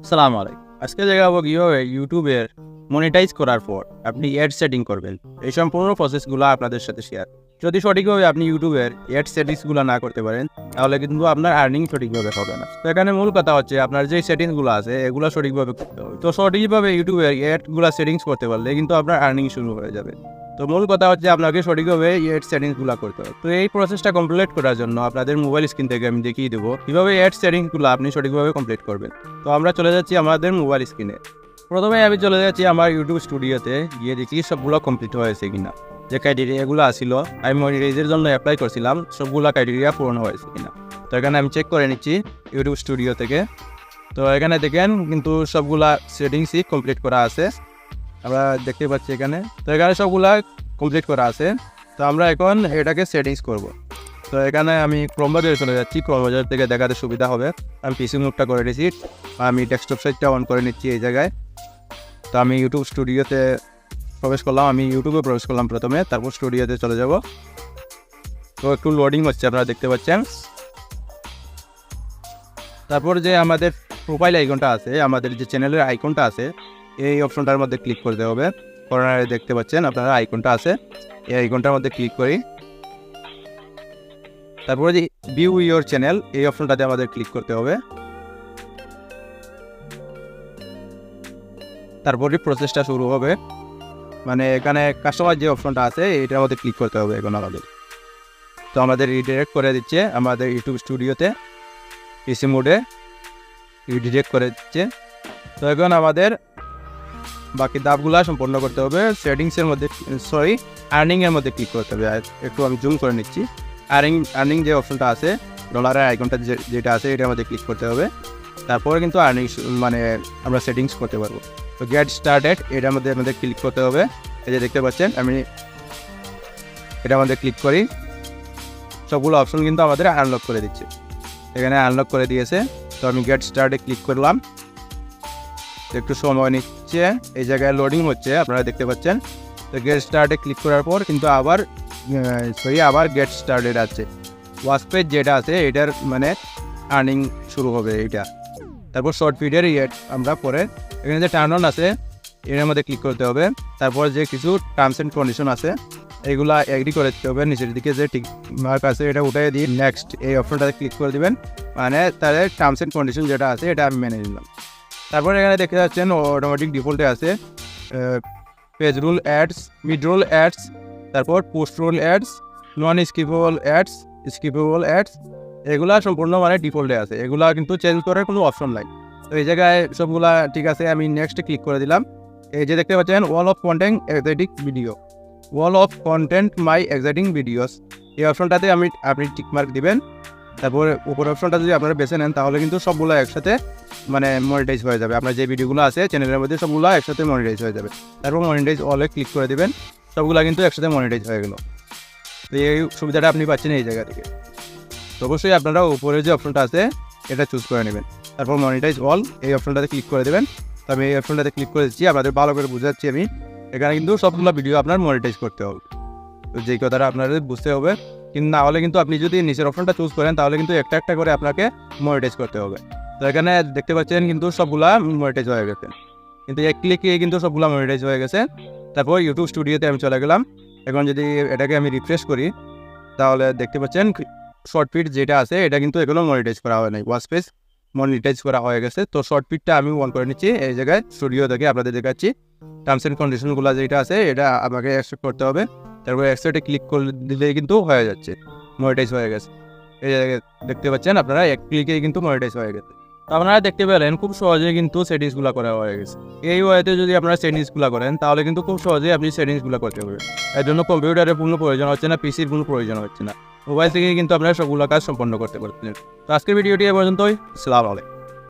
আসসালামু আলাইকুম। আজকে দেখাবো কীভাবে ইউটিউবের মনিটাইজ করার পর আপনি অ্যাড সেটিং করবেন। এই সম্পূর্ণ প্রসেসগুলো আপনাদের সাথে শেয়ার। যদি সঠিকভাবে আপনি ইউটিউবের অ্যাড সেটিংসগুলো না করতে পারেন তাহলে কিন্তু আপনার আর্নিং সঠিকভাবে হবে না। তো এখানে মূল কথা হচ্ছে আপনার যে সেটিংসগুলো আছে এগুলো সঠিকভাবে করতে হবে। তো সঠিকভাবে ইউটিউবের অ্যাডগুলো সেটিংস করতে পারলে কিন্তু আপনার আর্নিং শুরু হয়ে যাবে। তো মূল কথা হচ্ছে আপনাকে সঠিকভাবে অ্যাড সেটিংসগুলো করতে হবে। তো এই প্রসেসটা কমপ্লিট করার জন্য আপনাদের মোবাইল স্ক্রিন থেকে আমি দেখিয়ে দেবো কীভাবে অ্যাড সেটিংসগুলো আপনি সঠিকভাবে কমপ্লিট করবেন। তো আমরা চলে যাচ্ছি আমাদের মোবাইল স্ক্রিনে। প্রথমে আমি চলে যাচ্ছি আমার ইউটিউব স্টুডিওতে, গিয়ে দেখি সবগুলো কমপ্লিট হয়েছে কিনা। যে ক্রাইটেরিয়াগুলো আসিল আমি মনিটাইজের জন্য অ্যাপ্লাই করছিলাম সবগুলো ক্রাইটেরিয়া পূরণ হয়েছে কিনা। তো এখানে আমি চেক করে নিচ্ছি ইউটিউব স্টুডিও থেকে। তো এখানে দেখেন কিন্তু সবগুলা সেটিংসই কমপ্লিট করা আছে, আমরা দেখতে পাচ্ছি এখানে। তো এখানে সবগুলা কমপ্লিট করা আছে। তো আমরা এখন এটাকে সেটিংস করব। তো এখানে আমি ক্রোম ব্রাউজারে চলে যাচ্ছি, ক্রোম ব্রাউজার থেকে দেখাতে সুবিধা হবে। আমি পিসি মুভটা করে নিচ্ছি, আমি ডেস্কটপ সাইটটা অন করে নিচ্ছি এই জায়গায়। তো আমি ইউটিউব স্টুডিওতে প্রবেশ করলাম, আমি ইউটিউবে প্রবেশ করলাম প্রথমে, তারপর স্টুডিওতে চলে যাব। তো একটু লোডিং হচ্ছে, আপনারা দেখতে পাচ্ছেন। তারপর যে আমাদের প্রোফাইল আইকনটা আছে, আমাদের যে চ্যানেলের আইকনটা আছে, এই অপশনটার মধ্যে ক্লিক করতে হবে। কর্নারে দেখতে পাচ্ছেন আপনারা আইকনটা আছে, এই আইকনটার মধ্যে ক্লিক করি। তারপরে যে ভিউ ইউর চ্যানেল, এই অপশনটাতে আমাদের ক্লিক করতে হবে। তারপরে প্রসেসটা শুরু হবে, মানে এখানে কাস্টমার যে অপশনটা আছে এটার মধ্যে ক্লিক করতে হবে এখন আমাদের। তো আমাদের রিডিরেক্ট করে দিচ্ছে আমাদের ইউটিউব স্টুডিওতে, পিসি মোডে রিডিরেক্ট করে দিচ্ছে। তো এখন আমাদের বাকি ধাপগুলা সম্পন্ন করতে হবে। সেটিংসের মধ্যে আর্নিংয়ের মধ্যে ক্লিক করতে হবে। একটু আমি জুম করে নিচ্ছি। আর্নিং যে অপশনটা আছে, ডলারের আইকনটা যেটা আছে এটার মধ্যে ক্লিক করতে হবে। তারপরে কিন্তু আর্নিং মানে আমরা সেটিংস করতে পারবো। তো গেট স্টার্টেড এটার মধ্যে আমাদের ক্লিক করতে হবে। এই যে দেখতে পাচ্ছেন আমি এটার মধ্যে ক্লিক করি, সবগুলো অপশন কিন্তু আমাদের আনলক করে দিচ্ছে, এখানে আনলক করে দিয়েছে। তো আমি গেট স্টার্টে ক্লিক করলাম, একটু সময় নিচ্ছে, এই জায়গায় লোডিং হচ্ছে আপনারা দেখতে পাচ্ছেন। তো গেট স্টার্টে ক্লিক করার পর কিন্তু আবার গেট স্টার্টেড আছে, ওয়াচ পেজ যেটা আছে এটার মানে আর্নিং শুরু হবে এইটা। তারপর শর্ট ভিডিওর আমরা পরে এখানে যে টার্ন অন আছে এর মধ্যে ক্লিক করতে হবে। তারপর যে কিছু টার্মস অ্যান্ড কন্ডিশন আছে এগুলা এগ্রি করে দিতে হবে। নিচের দিকে যে টিক মার্ক আছে এটা উঠাই দিয়ে নেক্সট এই অপশনটাতে ক্লিক করে দিবেন, মানে তাদের টার্মস অ্যান্ড কন্ডিশন যেটা আছে এটা আমি মেনে নিলাম। তারপর এখানে দেখতে পাচ্ছেন অটোমেটিক ডিফল্টে আছে pre roll ads, mid roll ads, তারপর post roll ads, non skippable ads, skippable ads, এগুলা সম্পূর্ণ মানে ডিফল্টে আছে, এগুলা কিন্তু চেঞ্জ করার কোনো অপশন নাই। তো এই জায়গায় সবগুলা ঠিক আছে, আমি নেক্সটে ক্লিক করে দিলাম। এই যে দেখতে পাচ্ছেন wall of content exciting video, wall of content my exciting videos, এই অপশনটাতে আপনি টিকমার্ক দিবেন। তারপরে উপরের অপশনটা যদি আপনারা বেছে নেন তাহলে কিন্তু সবগুলো একসাথে মানে মনিটাইজ হয়ে যাবে। আপনার যে ভিডিওগুলো আছে চ্যানেলের মধ্যে সবগুলো একসাথে মনিটাইজ হয়ে যাবে। তারপর মনিটাইজ অলে ক্লিক করে দেবেন, সবগুলো কিন্তু একসাথে মনিটাইজ হয়ে গেল। তো এই সুবিধাটা আপনি পাচ্ছেন এই জায়গা থেকে। তো অবশ্যই আপনারা উপরে যে অপশনটা আছে এটা চুজ করে নেবেন। তারপর মনিটাইজ অল এই অপশনটাতে ক্লিক করে দেবেন। তো আমি এই অপশনটাতে ক্লিক করে দিচ্ছি, আপনাদের ভালো করে বুঝাচ্ছি আমি। এখানে কিন্তু সবগুলো ভিডিও আপনার মনিটাইজ করতে হবে, তো যেই কথাটা আপনাদের বুঝতে হবে। কিন্তু না হলে কিন্তু আপনি যদি নিচের অপশনটা চুজ করেন তাহলে কিন্তু একটা একটা করে আপনাকে মনিটাইজ করতে হবে। তো এখানে দেখতে পাচ্ছেন কিন্তু সবগুলা মনিটাইজ হয়ে গেছে, কিন্তু এক ক্লিকে কিন্তু সবগুলা মনিটাইজ হয়ে গেছে। তারপর ইউটিউব স্টুডিওতে আমি চলে গেলাম। এখন যদি এটাকে আমি রিফ্রেশ করি তাহলে দেখতে পাচ্ছেন শর্ট ফিট যেটা আছে এটা কিন্তু এগুলো মনিটাইজ করা হয় নাই, ওয়াচ পেজ মনিটাইজ করা হয়ে গেছে। তো শর্ট ফিটটা আমি অন করে নিচ্ছি, এই জায়গায় স্টুডিও থেকে আপনাদের দেখাচ্ছি। টার্মস অ্যান্ড কন্ডিশনগুলো যেটা আছে এটা আমাকে অ্যাকসেপ্ট করতে হবে। তারপরে অ্যাকসেপ্টে ক্লিক করে দিলেই কিন্তু হয়ে যাচ্ছে, মনিটাইজ হয়ে গেছে। এই জায়গায় দেখতে পাচ্ছেন আপনারা এক ক্লিকেই কিন্তু মনিটাইজ হয়ে গেছে। তো আপনারা দেখতে পেলেন খুব সহজেই কিন্তু সেটিংসগুলো করা হয়ে গেছে। এই ওয়েতে যদি আপনারা সেটিংসগুলো করেন তাহলে কিন্তু খুব সহজেই আপনি সেটিংসগুলো করতে পারবেন। এর জন্য কম্পিউটারের কোনো প্রয়োজন হচ্ছে না, পিসির কোনো প্রয়োজন হচ্ছে না, মোবাইল থেকেই কিন্তু আপনারা সবগুলো কাজ সম্পন্ন করতে পারছেন। তো আজকের ভিডিওটি এ পর্যন্তই। আসসালামু আলাইকুম।